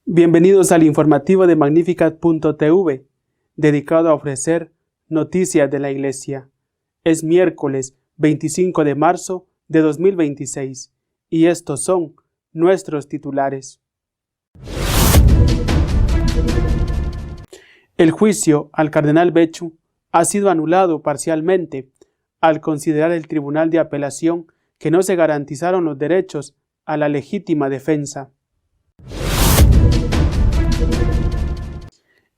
Bienvenidos al informativo de Magnificat.tv, dedicado a ofrecer noticias de la Iglesia. Es miércoles 25 de marzo de 2026 y estos son nuestros titulares. El juicio al cardenal Becciu ha sido anulado parcialmente al considerar el Tribunal de Apelación que no se garantizaron los derechos a la legítima defensa.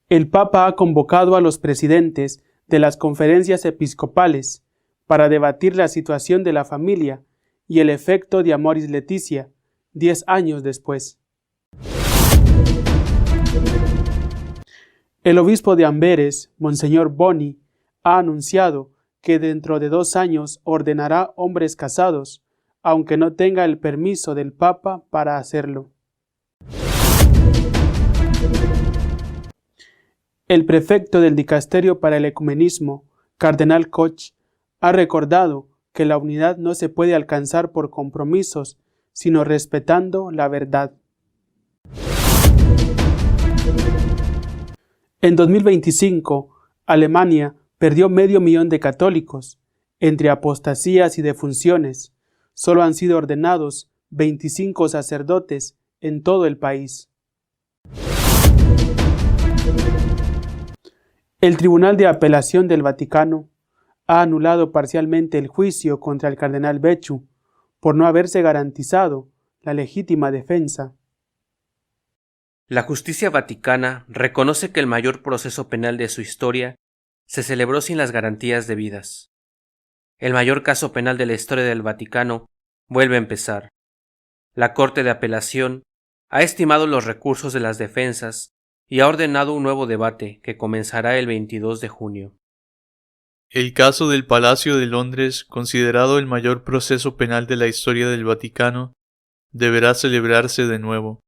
El Papa ha convocado a los presidentes de las conferencias episcopales para debatir la situación de la familia y el efecto de Amoris Laetitia 10 años después. El obispo de Amberes, Monseñor Boni, ha anunciado que dentro de 2 años ordenará hombres casados, aunque no tenga el permiso del Papa para hacerlo. El prefecto del Dicasterio para el Ecumenismo, Cardenal Koch, ha recordado que la unidad no se puede alcanzar por compromisos, sino respetando la verdad. En 2025, Alemania perdió 500.000 de católicos. Entre apostasías y defunciones, solo han sido ordenados 25 sacerdotes en todo el país. El Tribunal de Apelación del Vaticano ha anulado parcialmente el juicio contra el cardenal Becciu por no haberse garantizado la legítima defensa. La justicia vaticana reconoce que el mayor proceso penal de su historia se celebró sin las garantías debidas. El mayor caso penal de la historia del Vaticano vuelve a empezar. La Corte de Apelación ha estimado los recursos de las defensas y ha ordenado un nuevo debate que comenzará el 22 de junio. El caso del Palacio de Londres, considerado el mayor proceso penal de la historia del Vaticano, deberá celebrarse de nuevo.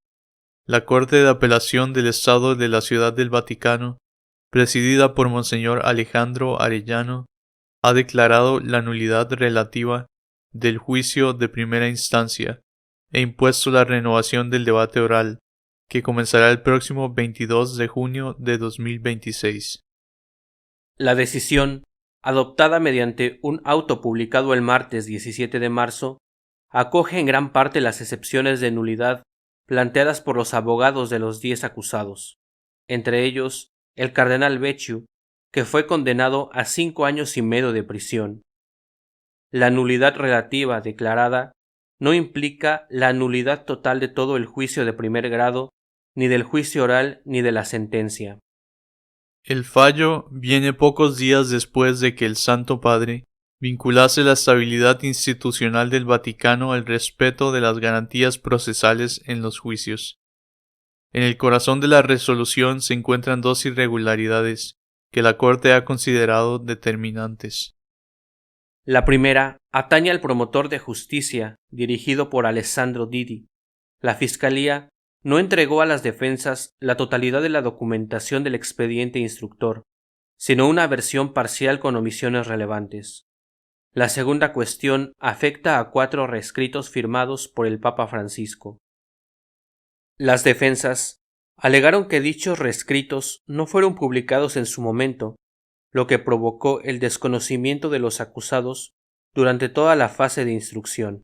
La Corte de Apelación del Estado de la Ciudad del Vaticano, presidida por Monseñor Alejandro Arellano, ha declarado la nulidad relativa del juicio de primera instancia e impuesto la renovación del debate oral, que comenzará el próximo 22 de junio de 2026. La decisión, adoptada mediante un auto publicado el martes 17 de marzo, acoge en gran parte las excepciones de nulidad planteadas por los abogados de los 10 acusados, entre ellos el cardenal Becciu, que fue condenado a 5 años y medio de prisión. La nulidad relativa declarada no implica la nulidad total de todo el juicio de primer grado, ni del juicio oral ni de la sentencia. El fallo viene pocos días después de que el Santo Padre vinculase la estabilidad institucional del Vaticano al respeto de las garantías procesales en los juicios. En el corazón de la resolución se encuentran 2 irregularidades que la Corte ha considerado determinantes. La primera atañe al promotor de justicia, dirigido por Alessandro Didi. La Fiscalía no entregó a las defensas la totalidad de la documentación del expediente instructor, sino una versión parcial con omisiones relevantes. La segunda cuestión afecta a 4 reescritos firmados por el Papa Francisco. Las defensas alegaron que dichos reescritos no fueron publicados en su momento, lo que provocó el desconocimiento de los acusados durante toda la fase de instrucción.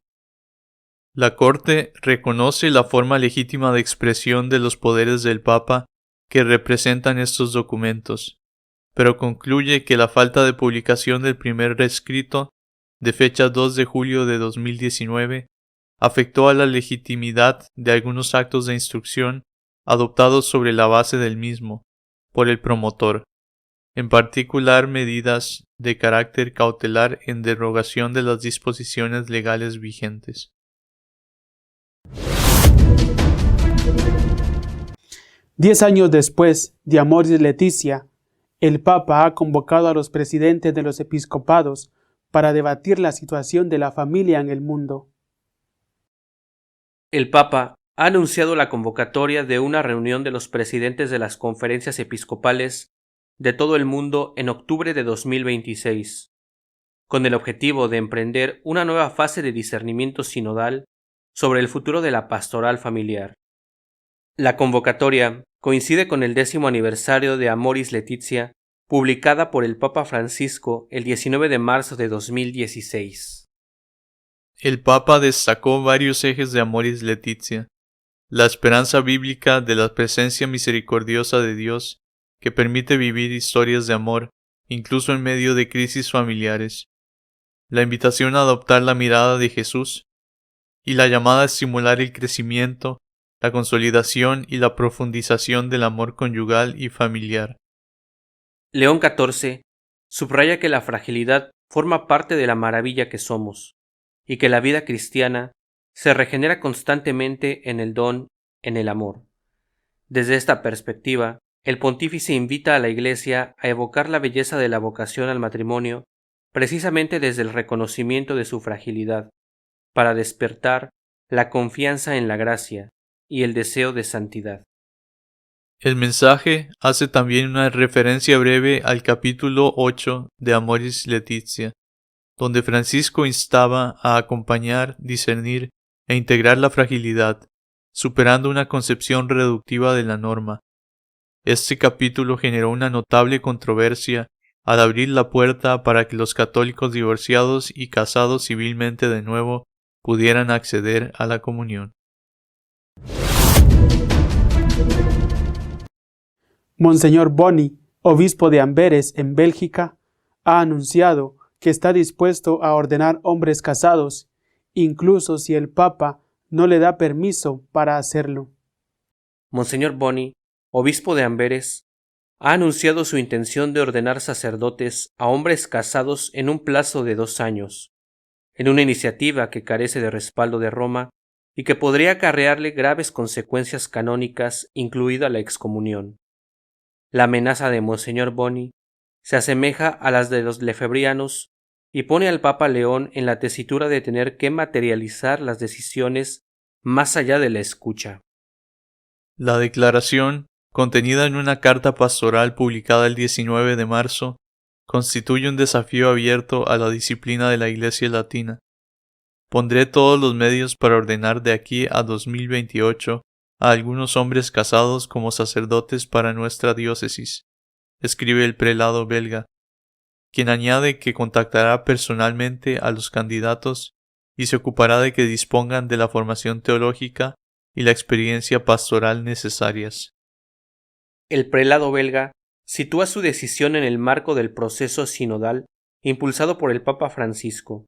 La Corte reconoce la forma legítima de expresión de los poderes del Papa que representan estos documentos, pero concluye que la falta de publicación del primer reescrito, de fecha 2 de julio de 2019, afectó a la legitimidad de algunos actos de instrucción adoptados sobre la base del mismo por el promotor, en particular medidas de carácter cautelar en derogación de las disposiciones legales vigentes. Diez años después de Amoris Laetitia, el Papa ha convocado a los presidentes de los episcopados para debatir la situación de la familia en el mundo. El Papa ha anunciado la convocatoria de una reunión de los presidentes de las conferencias episcopales de todo el mundo en octubre de 2026, con el objetivo de emprender una nueva fase de discernimiento sinodal sobre el futuro de la pastoral familiar. La convocatoria coincide con el 10º aniversario de Amoris Laetitia, publicada por el Papa Francisco el 19 de marzo de 2016. El Papa destacó varios ejes de Amoris Laetitia: la esperanza bíblica de la presencia misericordiosa de Dios, que permite vivir historias de amor, incluso en medio de crisis familiares; la invitación a adoptar la mirada de Jesús, y la llamada a estimular el crecimiento, la consolidación y la profundización del amor conyugal y familiar. León XIV subraya que la fragilidad forma parte de la maravilla que somos, y que la vida cristiana se regenera constantemente en el don, en el amor. Desde esta perspectiva, el pontífice invita a la Iglesia a evocar la belleza de la vocación al matrimonio precisamente desde el reconocimiento de su fragilidad, para despertar la confianza en la gracia y el deseo de santidad. El mensaje hace también una referencia breve al capítulo 8 de Amoris Laetitia, donde Francisco instaba a acompañar, discernir e integrar la fragilidad, superando una concepción reductiva de la norma. Este capítulo generó una notable controversia al abrir la puerta para que los católicos divorciados y casados civilmente de nuevo pudieran acceder a la comunión. Monseñor Boni, obispo de Amberes, en Bélgica, ha anunciado que está dispuesto a ordenar hombres casados, incluso si el Papa no le da permiso para hacerlo. Monseñor Boni, obispo de Amberes, ha anunciado su intención de ordenar sacerdotes a hombres casados en un plazo de 2 años, en una iniciativa que carece de respaldo de Roma y que podría acarrearle graves consecuencias canónicas, incluida la excomunión. La amenaza de Monseñor Boni se asemeja a las de los lefebrianos y pone al Papa León en la tesitura de tener que materializar las decisiones más allá de la escucha. La declaración, contenida en una carta pastoral publicada el 19 de marzo, constituye un desafío abierto a la disciplina de la Iglesia latina. Pondré todos los medios para ordenar de aquí a 2028 a algunos hombres casados como sacerdotes para nuestra diócesis, escribe el prelado belga, quien añade que contactará personalmente a los candidatos y se ocupará de que dispongan de la formación teológica y la experiencia pastoral necesarias. El prelado belga sitúa su decisión en el marco del proceso sinodal impulsado por el Papa Francisco.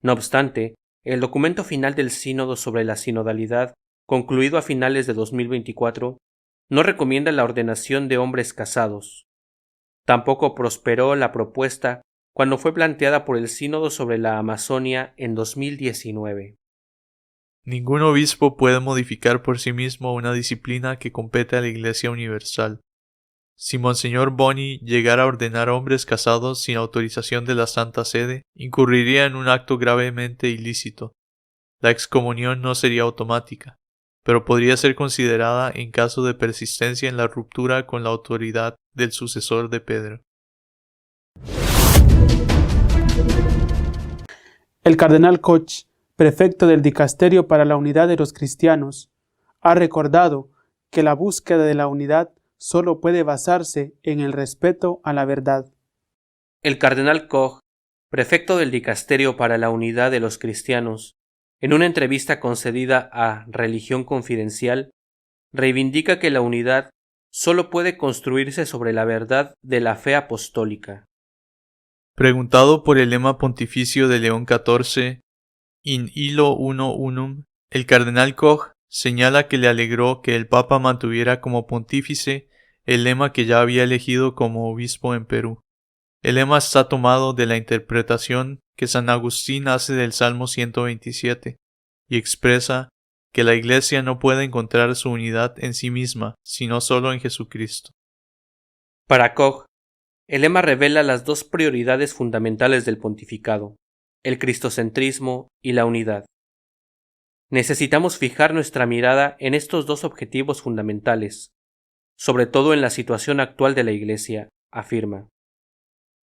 No obstante, el documento final del Sínodo sobre la sinodalidad, concluido a finales de 2024, no recomienda la ordenación de hombres casados. Tampoco prosperó la propuesta cuando fue planteada por el Sínodo sobre la Amazonia en 2019. Ningún obispo puede modificar por sí mismo una disciplina que compete a la Iglesia Universal. Si Monseñor Boni llegara a ordenar hombres casados sin autorización de la Santa Sede, incurriría en un acto gravemente ilícito. La excomunión no sería automática, pero podría ser considerada en caso de persistencia en la ruptura con la autoridad del sucesor de Pedro. El cardenal Koch, prefecto del Dicasterio para la Unidad de los Cristianos, ha recordado que la búsqueda de la unidad solo puede basarse en el respeto a la verdad. El cardenal Koch, prefecto del Dicasterio para la Unidad de los Cristianos, en una entrevista concedida a Religión Confidencial, reivindica que la unidad solo puede construirse sobre la verdad de la fe apostólica. Preguntado por el lema pontificio de León XIV, In illo uno unum, el cardenal Koch señala que le alegró que el Papa mantuviera como pontífice el lema que ya había elegido como obispo en Perú. El lema está tomado de la interpretación que San Agustín hace del Salmo 127 y expresa que la Iglesia no puede encontrar su unidad en sí misma, sino solo en Jesucristo. Para Koch, el lema revela las dos prioridades fundamentales del pontificado: el cristocentrismo y la unidad. Necesitamos fijar nuestra mirada en estos dos objetivos fundamentales, sobre todo en la situación actual de la Iglesia, afirma.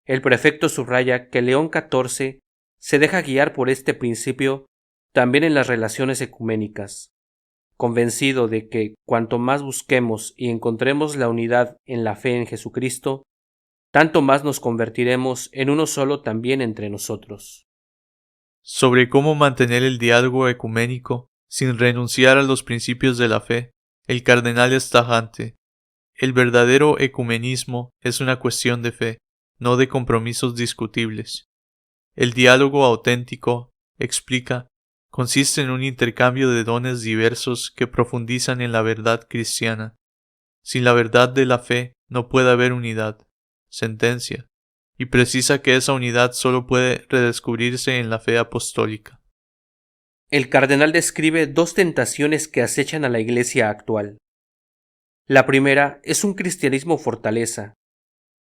El prefecto subraya que León XIV se deja guiar por este principio también en las relaciones ecuménicas, convencido de que cuanto más busquemos y encontremos la unidad en la fe en Jesucristo, tanto más nos convertiremos en uno solo también entre nosotros. Sobre cómo mantener el diálogo ecuménico sin renunciar a los principios de la fe, el cardenal es tajante. El verdadero ecumenismo es una cuestión de fe, no de compromisos discutibles. El diálogo auténtico, explica, consiste en un intercambio de dones diversos que profundizan en la verdad cristiana. Sin la verdad de la fe no puede haber unidad, sentencia, y precisa que esa unidad solo puede redescubrirse en la fe apostólica. El cardenal describe dos tentaciones que acechan a la Iglesia actual. La primera es un cristianismo fortaleza,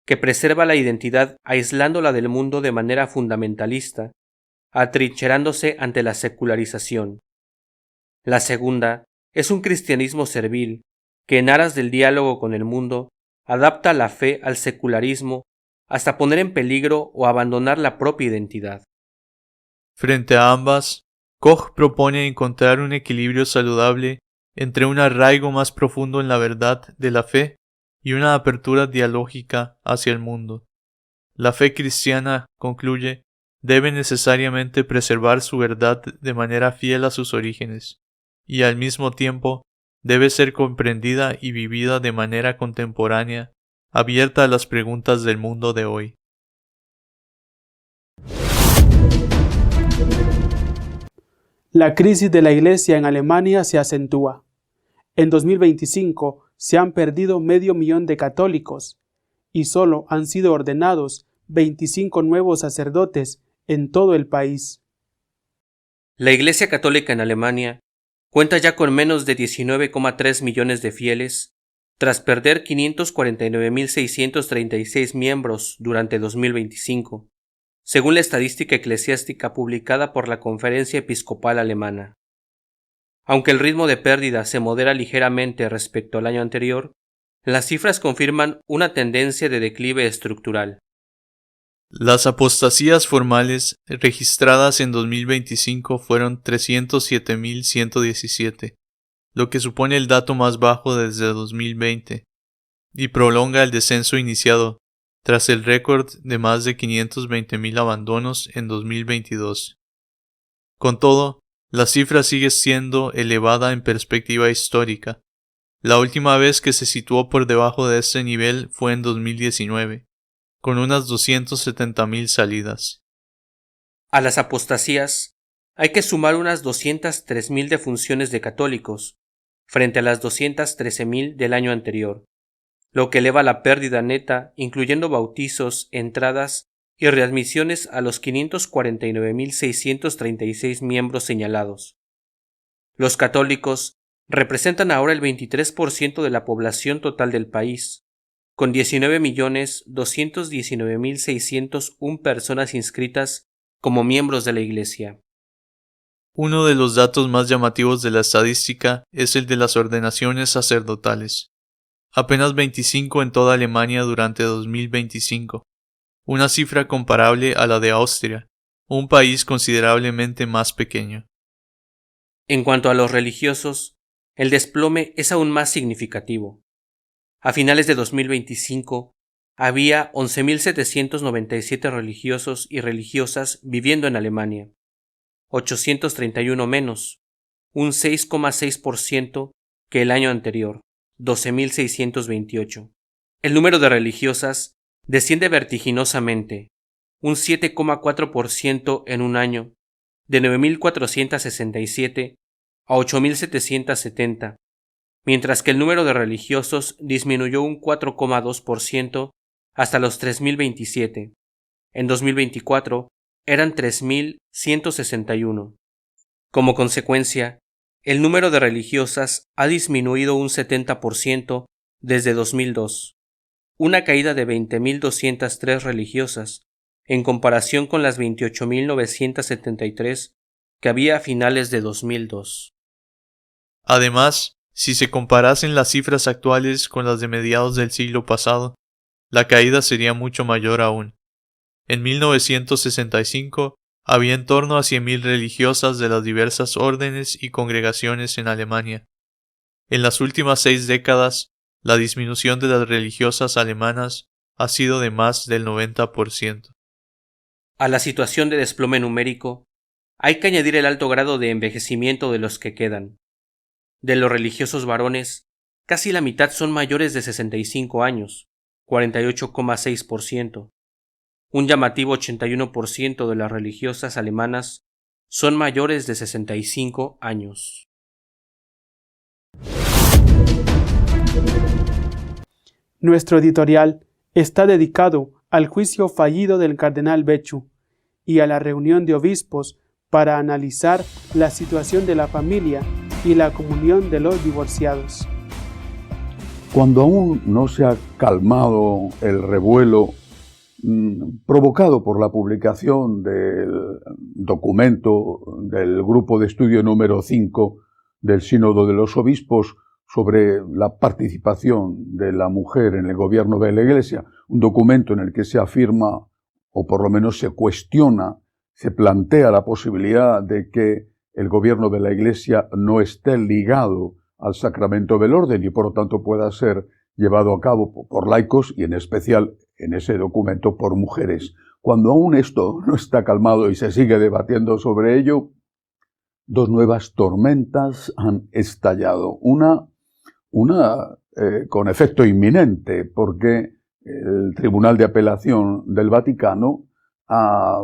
que preserva la identidad aislándola del mundo de manera fundamentalista, atrincherándose ante la secularización. La segunda es un cristianismo servil, que en aras del diálogo con el mundo adapta la fe al secularismo hasta poner en peligro o abandonar la propia identidad. Frente a ambas, Koch propone encontrar un equilibrio saludable entre un arraigo más profundo en la verdad de la fe y una apertura dialógica hacia el mundo. La fe cristiana, concluye, debe necesariamente preservar su verdad de manera fiel a sus orígenes, y al mismo tiempo debe ser comprendida y vivida de manera contemporánea, abierta a las preguntas del mundo de hoy. La crisis de la Iglesia en Alemania se acentúa. En 2025 se han perdido 500.000 de católicos y solo han sido ordenados 25 nuevos sacerdotes en todo el país. La Iglesia Católica en Alemania cuenta ya con menos de 19,3 millones de fieles, tras perder 549.636 miembros durante 2025, según la estadística eclesiástica publicada por la Conferencia Episcopal Alemana. Aunque el ritmo de pérdida se modera ligeramente respecto al año anterior, las cifras confirman una tendencia de declive estructural. Las apostasías formales registradas en 2025 fueron 307.117, lo que supone el dato más bajo desde 2020, y prolonga el descenso iniciado, tras el récord de más de 520.000 abandonos en 2022. Con todo, la cifra sigue siendo elevada en perspectiva histórica. La última vez que se situó por debajo de este nivel fue en 2019, con unas 270.000 salidas. A las apostasías hay que sumar unas 203.000 defunciones de católicos, frente a las 213.000 del año anterior, lo que eleva la pérdida neta, incluyendo bautizos, entradas y readmisiones, a los 549.636 miembros señalados. Los católicos representan ahora el 23% de la población total del país, con 19.219.601 personas inscritas como miembros de la Iglesia. Uno de los datos más llamativos de la estadística es el de las ordenaciones sacerdotales. Apenas 25 en toda Alemania durante 2025, una cifra comparable a la de Austria, un país considerablemente más pequeño. En cuanto a los religiosos, el desplome es aún más significativo. A finales de 2025, había 11.797 religiosos y religiosas viviendo en Alemania, 831 menos, un 6,6% que el año anterior, 12.628. El número de religiosas desciende vertiginosamente, un 7,4% en un año, de 9.467 a 8.770, mientras que el número de religiosos disminuyó un 4,2% hasta los 3.027. En 2024 eran 3.161. Como consecuencia, el número de religiosas ha disminuido un 70% desde 2002, una caída de 20.203 religiosas, en comparación con las 28.973 que había a finales de 2002. Además, si se comparasen las cifras actuales con las de mediados del siglo pasado, la caída sería mucho mayor aún. En 1965 había en torno a 100.000 religiosas de las diversas órdenes y congregaciones en Alemania. En las últimas 6 décadas, la disminución de las religiosas alemanas ha sido de más del 90%. A la situación de desplome numérico, hay que añadir el alto grado de envejecimiento de los que quedan. De los religiosos varones, casi la mitad son mayores de 65 años, 48,6%. Un llamativo 81% de las religiosas alemanas son mayores de 65 años. Nuestro editorial está dedicado al juicio fallido del cardenal Becciu y a la reunión de obispos para analizar la situación de la familia y la comunión de los divorciados. Cuando aún no se ha calmado el revuelo provocado por la publicación del documento del grupo de estudio número 5 del Sínodo de los Obispos sobre la participación de la mujer en el gobierno de la Iglesia, un documento en el que se afirma, o por lo menos se cuestiona, se plantea la posibilidad de que el gobierno de la Iglesia no esté ligado al sacramento del orden y por lo tanto pueda ser llevado a cabo por laicos y en especial en ese documento por mujeres. Cuando aún esto no está calmado y se sigue debatiendo sobre ello, dos nuevas tormentas han estallado. Una con efecto inminente, porque el Tribunal de Apelación del Vaticano ha,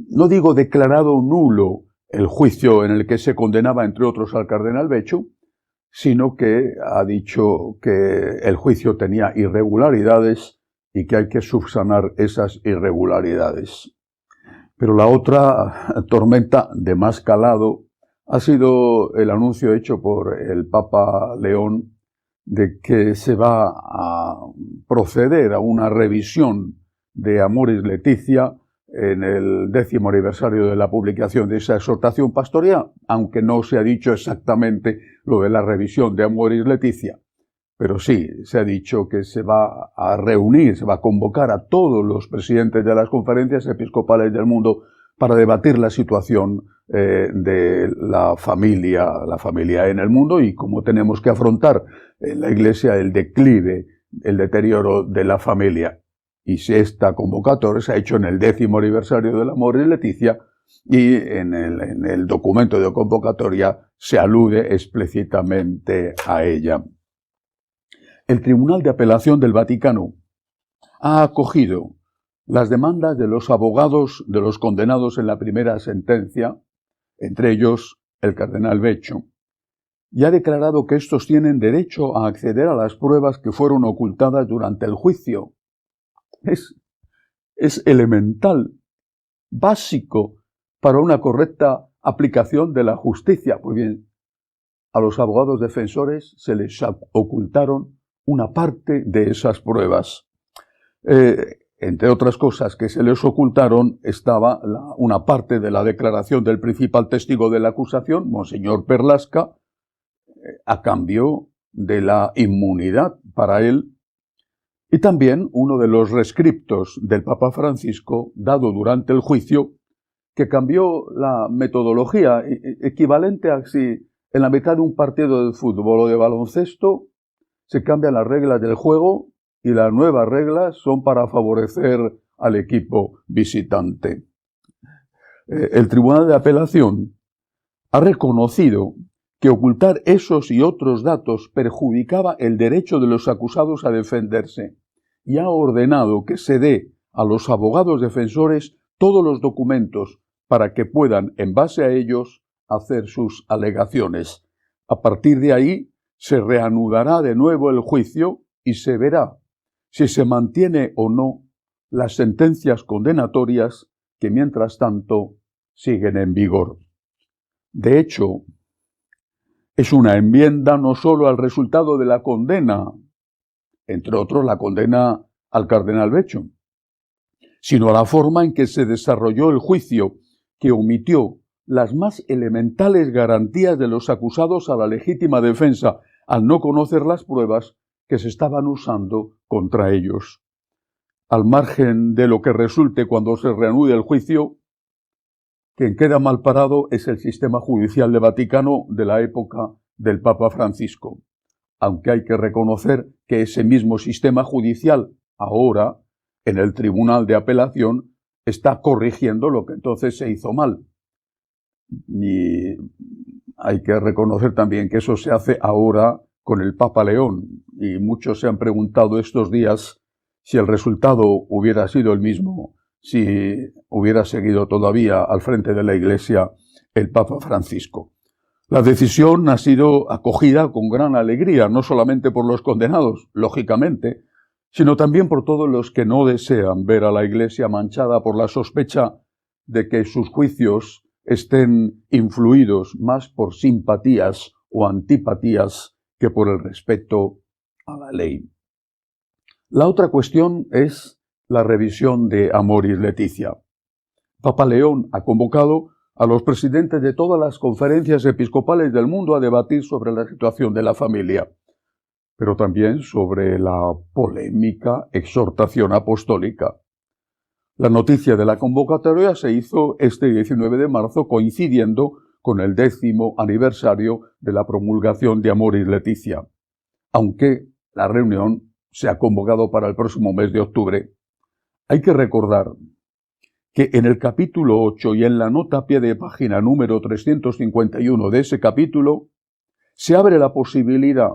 no digo declarado nulo el juicio en el que se condenaba, entre otros, al cardenal Becciu, sino que ha dicho que el juicio tenía irregularidades y que hay que subsanar esas irregularidades. Pero la otra tormenta de más calado ha sido el anuncio hecho por el Papa León de que se va a proceder a una revisión de Amoris Laetitia en el 10º aniversario de la publicación de esa exhortación pastoral, aunque no se ha dicho exactamente lo de la revisión de Amoris Laetitia, pero sí se ha dicho que se va a reunir, se va a convocar a todos los presidentes de las conferencias episcopales del mundo para debatir la situación de la familia en el mundo y cómo tenemos que afrontar en la Iglesia el declive, el deterioro de la familia. Y si esta convocatoria se ha hecho en el 10º aniversario del Amoris Laetitia y en el documento de convocatoria se alude explícitamente a ella. El Tribunal de Apelación del Vaticano ha acogido las demandas de los abogados de los condenados en la primera sentencia, entre ellos el cardenal Becciu, y ha declarado que estos tienen derecho a acceder a las pruebas que fueron ocultadas durante el juicio. Es elemental, básico para una correcta aplicación de la justicia. Pues bien, a los abogados defensores se les ocultaron una parte de esas pruebas. Entre otras cosas que se les ocultaron estaba una parte de la declaración del principal testigo de la acusación, Monseñor Perlasca, a cambio de la inmunidad para él, y también uno de los rescriptos del Papa Francisco dado durante el juicio, que cambió la metodología, equivalente a si en la mitad de un partido de fútbol o de baloncesto se cambian las reglas del juego y las nuevas reglas son para favorecer al equipo visitante. El Tribunal de Apelación ha reconocido que ocultar esos y otros datos perjudicaba el derecho de los acusados a defenderse y ha ordenado que se dé a los abogados defensores todos los documentos para que puedan, en base a ellos, hacer sus alegaciones. A partir de ahí, se reanudará de nuevo el juicio y se verá si se mantiene o no las sentencias condenatorias que, mientras tanto, siguen en vigor. De hecho, es una enmienda no solo al resultado de la condena, entre otros la condena al cardenal Becciu, sino a la forma en que se desarrolló el juicio, que omitió las más elementales garantías de los acusados a la legítima defensa, al no conocer las pruebas que se estaban usando contra ellos. al margen de lo que resulte cuando se reanude el juicio, quien queda mal parado es el sistema judicial de Vaticano de la época del Papa Francisco, aunque hay que reconocer que ese mismo sistema judicial ahora, en el Tribunal de Apelación, está corrigiendo lo que entonces se hizo mal. Y hay que reconocer también que eso se hace ahora con el Papa León, y muchos se han preguntado estos días si el resultado hubiera sido el mismo, si hubiera seguido todavía al frente de la Iglesia el Papa Francisco. La decisión ha sido acogida con gran alegría, no solamente por los condenados, lógicamente, sino también por todos los que no desean ver a la Iglesia manchada por la sospecha de que sus juicios estén influidos más por simpatías o antipatías que por el respeto a la ley. La otra cuestión es la revisión de Amoris Laetitia. Papa León ha convocado a los presidentes de todas las conferencias episcopales del mundo a debatir sobre la situación de la familia, pero también sobre la polémica exhortación apostólica. La noticia de la convocatoria se hizo este 19 de marzo, coincidiendo con el 10º aniversario de la promulgación de Amoris Laetitia, aunque la reunión se ha convocado para el próximo mes de octubre. Hay que recordar que en el capítulo 8 y en la nota a pie de página número 351 de ese capítulo, se abre la posibilidad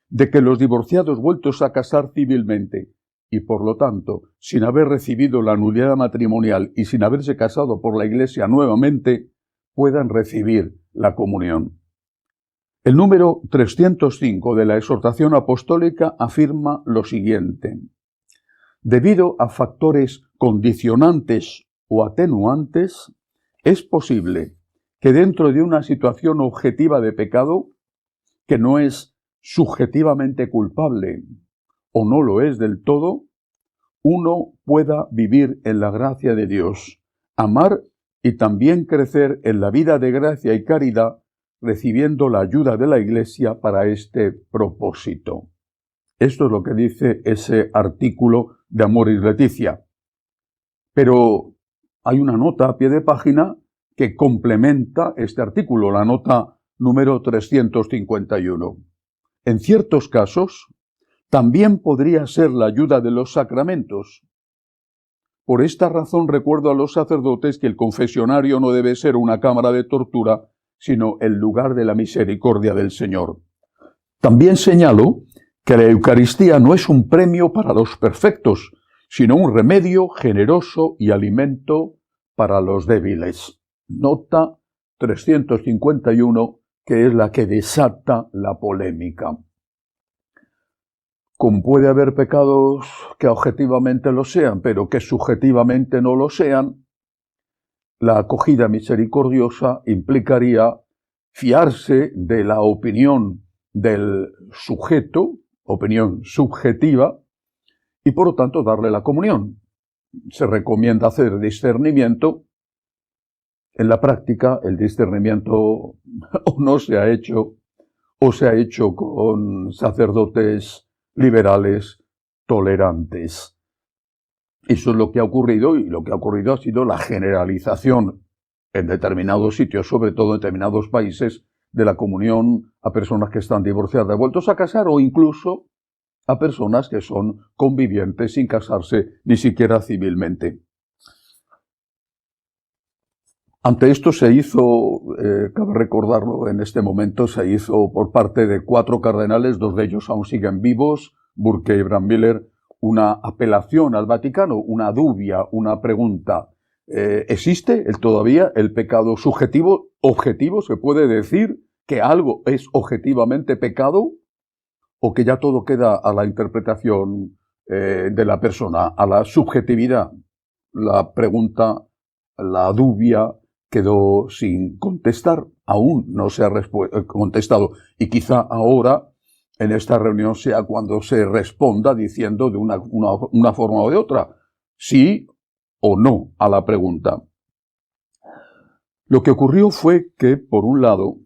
de que los divorciados vueltos a casar civilmente y, por lo tanto, sin haber recibido la nulidad matrimonial y sin haberse casado por la Iglesia nuevamente, puedan recibir la comunión. El número 305 de la exhortación apostólica afirma lo siguiente: debido a factores condicionantes o atenuantes, es posible que dentro de una situación objetiva de pecado, que no es subjetivamente culpable o no lo es del todo, uno pueda vivir en la gracia de Dios, amar y también crecer en la vida de gracia y caridad, recibiendo la ayuda de la Iglesia para este propósito. Esto es lo que dice ese artículo de Amoris Laetitia. Pero hay una nota a pie de página que complementa este artículo, la nota número 351. En ciertos casos, también podría ser la ayuda de los sacramentos. Por esta razón recuerdo a los sacerdotes que el confesionario no debe ser una cámara de tortura, sino el lugar de la misericordia del Señor. También señalo que la Eucaristía no es un premio para los perfectos, sino un remedio generoso y alimento para los débiles. Nota 351, que es la que desata la polémica. Como puede haber pecados que objetivamente lo sean, pero que subjetivamente no lo sean, la acogida misericordiosa implicaría fiarse de la opinión del sujeto, opinión subjetiva, y por lo tanto darle la comunión. Se recomienda hacer discernimiento. En la práctica, el discernimiento o no se ha hecho, o se ha hecho con sacerdotes liberales tolerantes. Eso es lo que ha ocurrido, y lo que ha ocurrido ha sido la generalización en determinados sitios, sobre todo en determinados países, de la comunión a personas que están divorciadas, vueltos a casar, o incluso a personas que son convivientes sin casarse ni siquiera civilmente. Ante esto se hizo, cabe recordarlo en este momento, se hizo por parte de 4 cardenales, 2 de ellos aún siguen vivos, Burke y Brandmüller, una apelación al Vaticano, una dubia, una pregunta. ¿Existe todavía el pecado subjetivo? ¿Objetivo? ¿Se puede decir que algo es objetivamente pecado? ¿O que ya todo queda a la interpretación de la persona, a la subjetividad? La pregunta, la dubia, quedó sin contestar. Aún no se ha contestado. Y quizá ahora, en esta reunión, sea cuando se responda diciendo de una forma o de otra, sí o no a la pregunta. Lo que ocurrió fue que, por un lado,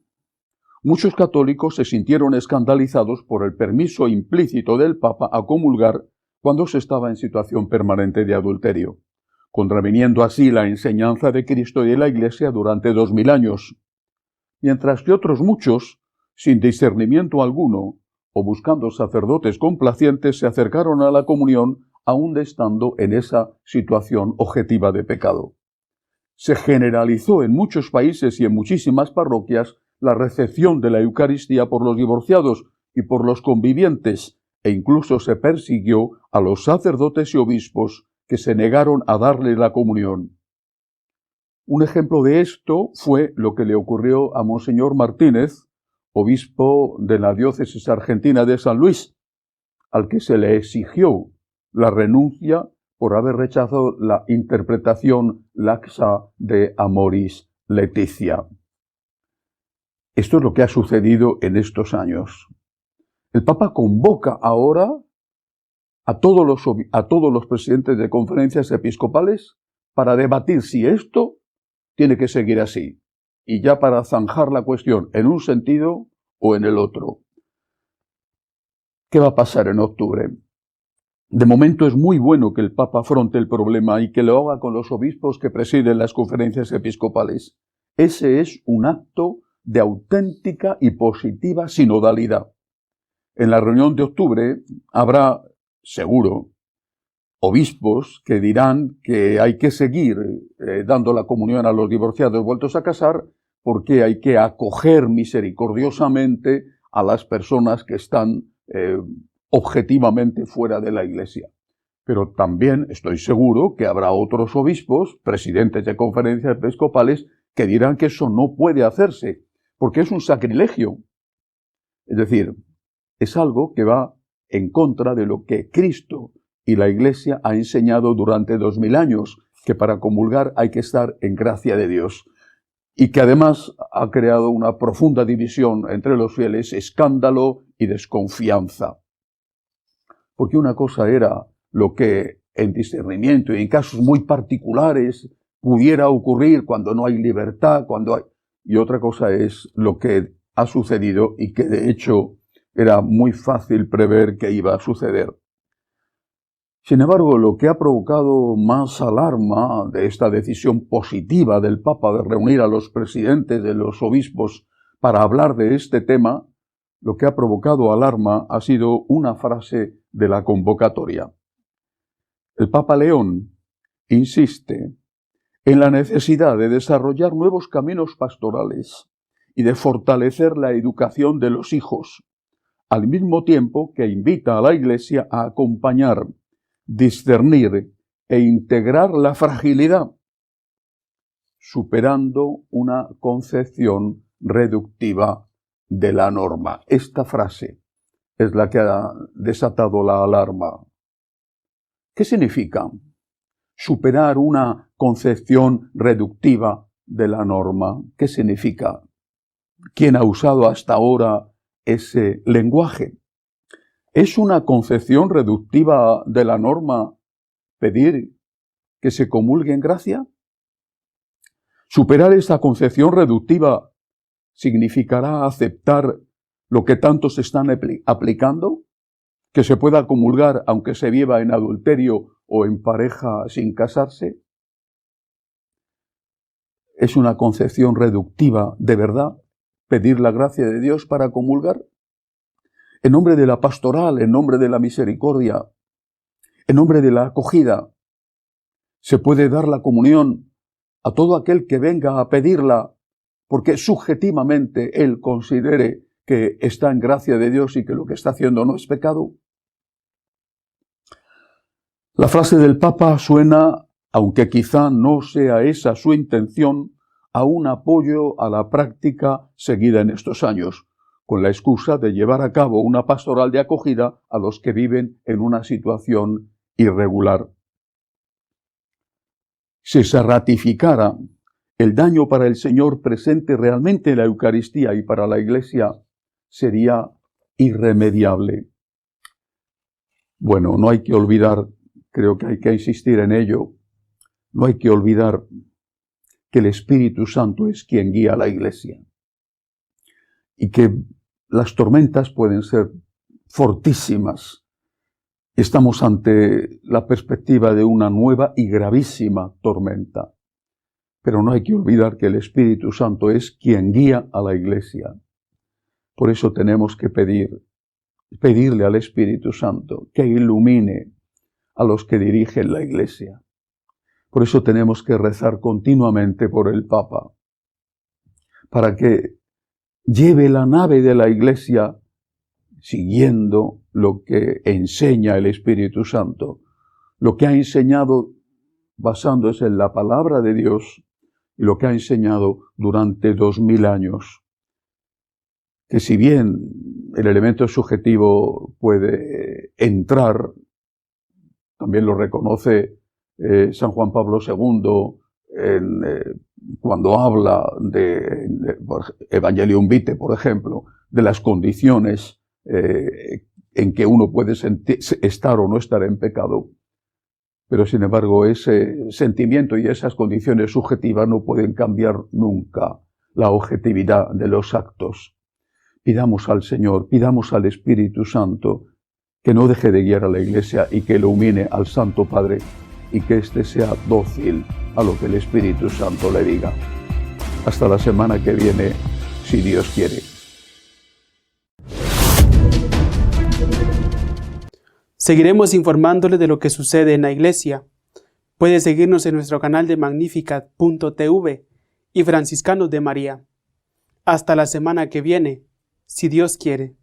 muchos católicos se sintieron escandalizados por el permiso implícito del Papa a comulgar cuando se estaba en situación permanente de adulterio, contraviniendo así la enseñanza de Cristo y de la Iglesia durante 2000 años, mientras que otros muchos, sin discernimiento alguno, o buscando sacerdotes complacientes, se acercaron a la comunión aún estando en esa situación objetiva de pecado. Se generalizó en muchos países y en muchísimas parroquias la recepción de la Eucaristía por los divorciados y por los convivientes, e incluso se persiguió a los sacerdotes y obispos que se negaron a darle la comunión. Un ejemplo de esto fue lo que le ocurrió a Monseñor Martínez, obispo de la diócesis argentina de San Luis, al que se le exigió la renuncia por haber rechazado la interpretación laxa de Amoris Laetitia. Esto es lo que ha sucedido en estos años. El Papa convoca ahora a todos los presidentes de conferencias episcopales para debatir si esto tiene que seguir así, y ya para zanjar la cuestión en un sentido o en el otro. ¿Qué va a pasar en octubre? De momento es muy bueno que el Papa afronte el problema y que lo haga con los obispos que presiden las conferencias episcopales. Ese es un acto de auténtica y positiva sinodalidad. En la reunión de octubre habrá, seguro, obispos que dirán que hay que seguir dando la comunión a los divorciados vueltos a casar porque hay que acoger misericordiosamente a las personas que están objetivamente fuera de la Iglesia. Pero también estoy seguro que habrá otros obispos, presidentes de conferencias episcopales, que dirán que eso no puede hacerse, porque es un sacrilegio. Es decir, es algo que va en contra de lo que Cristo y la Iglesia ha enseñado durante 2000 años, que para comulgar hay que estar en gracia de Dios. Y que además ha creado una profunda división entre los fieles, escándalo y desconfianza. Porque una cosa era lo que en discernimiento y en casos muy particulares pudiera ocurrir cuando no hay libertad, y otra cosa es lo que ha sucedido y que de hecho era muy fácil prever que iba a suceder. Sin embargo, lo que ha provocado más alarma de esta decisión positiva del Papa de reunir a los presidentes de los obispos para hablar de este tema, lo que ha provocado alarma ha sido una frase de la convocatoria. El Papa León insiste en la necesidad de desarrollar nuevos caminos pastorales y de fortalecer la educación de los hijos, al mismo tiempo que invita a la Iglesia a acompañar, discernir e integrar la fragilidad, superando una concepción reductiva de la norma. Esta frase es la que ha desatado la alarma. ¿Qué significa superar una concepción reductiva de la norma? ¿Qué significa? ¿Quién ha usado hasta ahora ese lenguaje? ¿Es una concepción reductiva de la norma pedir que se comulgue en gracia? Superar esa concepción reductiva significará aceptar lo que tantos están aplicando, que se pueda comulgar aunque se viva en adulterio o en pareja sin casarse. ¿Es una concepción reductiva de verdad pedir la gracia de Dios para comulgar? En nombre de la pastoral, en nombre de la misericordia, en nombre de la acogida, se puede dar la comunión a todo aquel que venga a pedirla porque subjetivamente él considere que está en gracia de Dios y que lo que está haciendo no es pecado. La frase del Papa suena, aunque quizá no sea esa su intención, a un apoyo a la práctica seguida en estos años, con la excusa de llevar a cabo una pastoral de acogida a los que viven en una situación irregular. Si se ratificara el daño para el Señor presente realmente en la Eucaristía y para la Iglesia, sería irremediable. Bueno, no hay que olvidar, creo que hay que insistir en ello, no hay que olvidar que el Espíritu Santo es quien guía a la Iglesia y que las tormentas pueden ser fortísimas, Estamos ante la perspectiva de una nueva y gravísima tormenta. Pero no hay que olvidar que el Espíritu Santo es quien guía a la Iglesia. Por eso tenemos que pedirle al Espíritu Santo que ilumine a los que dirigen la Iglesia. Por eso tenemos que rezar continuamente por el Papa, para que lleve la nave de la Iglesia siguiendo lo que enseña el Espíritu Santo, lo que ha enseñado basándose en la palabra de Dios y lo que ha enseñado durante 2000 años. Que si bien el elemento subjetivo puede entrar, también lo reconoce San Juan Pablo II cuando habla de Evangelium Vitae, por ejemplo, de las condiciones en que uno puede estar o no estar en pecado. Pero sin embargo ese sentimiento y esas condiciones subjetivas no pueden cambiar nunca la objetividad de los actos. Pidamos al Señor, pidamos al Espíritu Santo que no deje de guiar a la Iglesia y que ilumine al Santo Padre y que éste sea dócil a lo que el Espíritu Santo le diga. Hasta la semana que viene, si Dios quiere. Seguiremos informándole de lo que sucede en la Iglesia. Puede seguirnos en nuestro canal de Magnificat.tv y Franciscanos de María. Hasta la semana que viene, si Dios quiere.